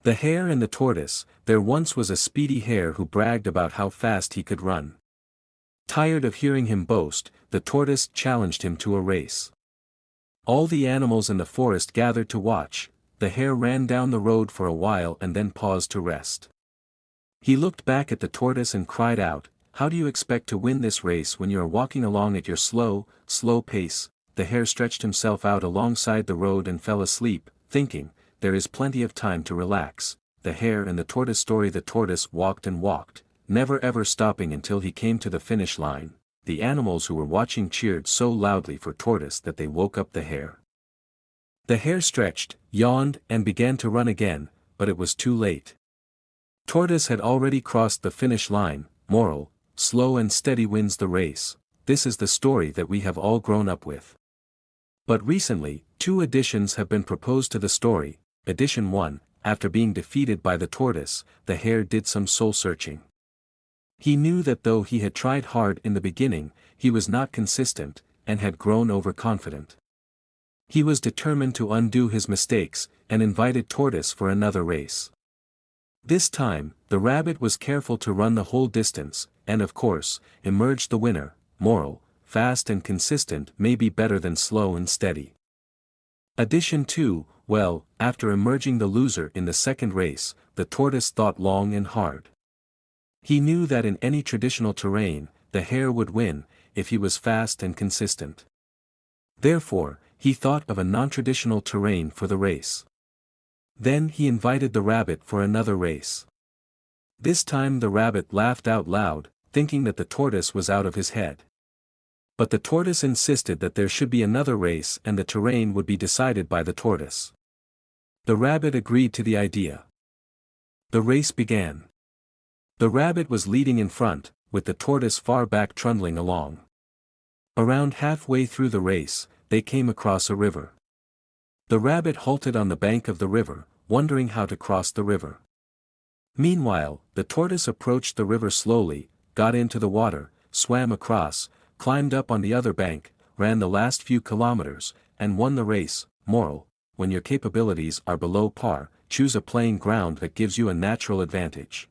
The Hare and the Tortoise. There once was a speedy hare who bragged about how fast he could run. Tired of hearing him boast, the tortoise challenged him to a race. All the animals in the forest gathered to watch. The hare ran down the road for a while and then paused to rest. He looked back at the tortoise and cried out, "How do you expect to win this race when you are walking along at your slow pace?" The hare stretched himself out alongside the road and fell asleep, thinking, "There is plenty of time to relax." The Hare and the Tortoise story. The tortoise walked and walked, never ever stopping until he came to the finish line. The animals who were watching cheered so loudly for Tortoise that they woke up the hare. The hare stretched, yawned, and began to run again, but it was too late. Tortoise had already crossed the finish line. Moral: slow and steady wins the race. This is the story that we have all grown up with. But recently, 2 additions have been proposed to the story. Addition 1, after being defeated by the tortoise, the hare did some soul-searching. He knew that though he had tried hard in the beginning, he was not consistent, and had grown overconfident. He was determined to undo his mistakes, and invited Tortoise for another race. This time, the rabbit was careful to run the whole distance, and of course, emerged the winner. Moral: fast and consistent may be better than slow and steady. Addition 2, well, after emerging the loser in the second race, the tortoise thought long and hard. He knew that in any traditional terrain, the hare would win, if he was fast and consistent. Therefore, he thought of a non-traditional terrain for the race. Then he invited the rabbit for another race. This time the rabbit laughed out loud, thinking that the tortoise was out of his head. But the tortoise insisted that there should be another race and the terrain would be decided by the tortoise. The rabbit agreed to the idea. The race began. The rabbit was leading in front, with the tortoise far back trundling along. Around halfway through the race, they came across a river. The rabbit halted on the bank of the river, wondering how to cross the river. Meanwhile, the tortoise approached the river slowly, got into the water, swam across, climbed up on the other bank, ran the last few kilometers, and won the race. Moral: when your capabilities are below par, choose a playing ground that gives you a natural advantage.